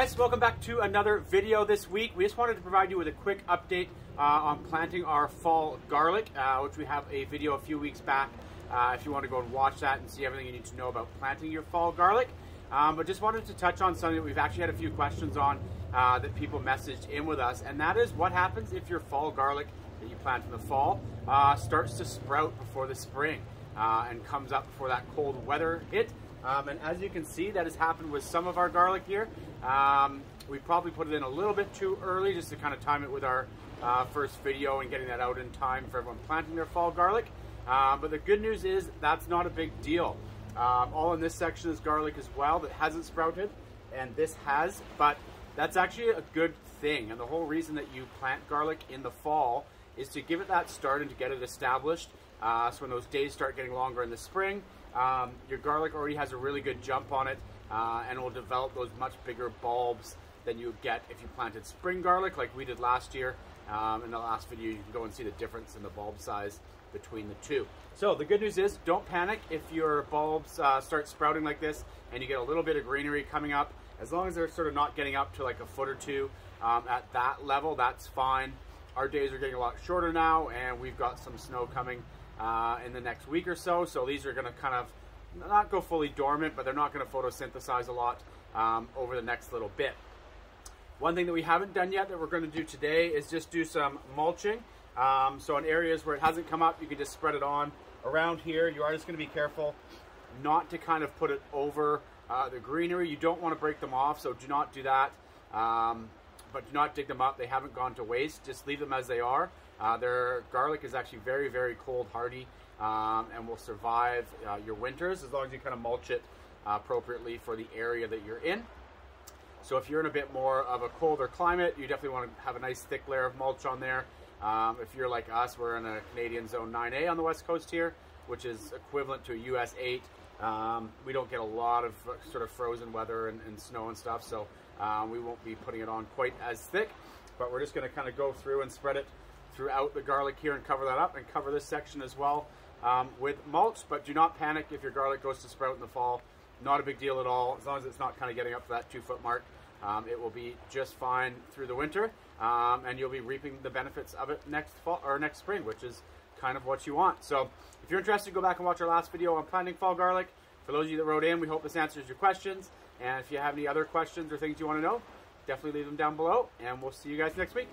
guys, welcome back to another video this week. We just wanted to provide you with a quick update on planting our fall garlic, which we have a video a few weeks back if you want to go and watch that and see everything you need to know about planting your fall garlic. But just wanted to touch on something that we've actually had a few questions on that people messaged in with us, and that is what happens if your fall garlic that you plant in the fall starts to sprout before the spring and comes up before that cold weather hit. And as you can see, that has happened with some of our garlic here. We probably put it in a little bit too early just to kind of time it with our first video and getting that out in time for everyone planting their fall garlic. But the good news is that's not a big deal. All in this section is garlic as well that hasn't sprouted, and this has, but that's actually a good thing. And the whole reason that you plant garlic in the fall is to give it that start and to get it established. So when those days start getting longer in the spring, your garlic already has a really good jump on it, and will develop those much bigger bulbs than you would get if you planted spring garlic like we did last year. In the last video, you can go and see the difference in the bulb size between the two. So the good news is, don't panic if your bulbs start sprouting like this and you get a little bit of greenery coming up. As long as they're sort of not getting up to like a foot or two at that level, that's fine. Our days are getting a lot shorter now, and we've got some snow coming in the next week or so. So these are going to kind of not go fully dormant, but they're not going to photosynthesize a lot over the next little bit. One thing that we haven't done yet that we're going to do today is just do some mulching. So in areas where it hasn't come up, you can just spread it on. Around here, you are just going to be careful not to kind of put it over the greenery. You don't want to break them off, so do not do that. But do not dig them up. They haven't gone to waste. Just leave them as they are. Their garlic is actually very, very cold hardy and will survive your winters as long as you kind of mulch it appropriately for the area that you're in. So if you're in a bit more of a colder climate, you definitely want to have a nice thick layer of mulch on there. If you're like us, we're in a Canadian Zone 9A on the west coast here, which is equivalent to a US 8. We don't get a lot of sort of frozen weather and snow and stuff, so we won't be putting it on quite as thick. But we're just going to kind of go through and spread it throughout the garlic here and cover that up, and cover this section as well with mulch. But do not panic if your garlic goes to sprout in the fall. Not a big deal at all. As long as it's not kind of getting up to that 2-foot mark, it will be just fine through the winter, and you'll be reaping the benefits of it next fall or next spring, which is kind of what you want. So if you're interested, go back and watch our last video on planting fall garlic. For those of you that wrote in, we hope this answers your questions. And if you have any other questions or things you want to know, definitely leave them down below, and we'll see you guys next week.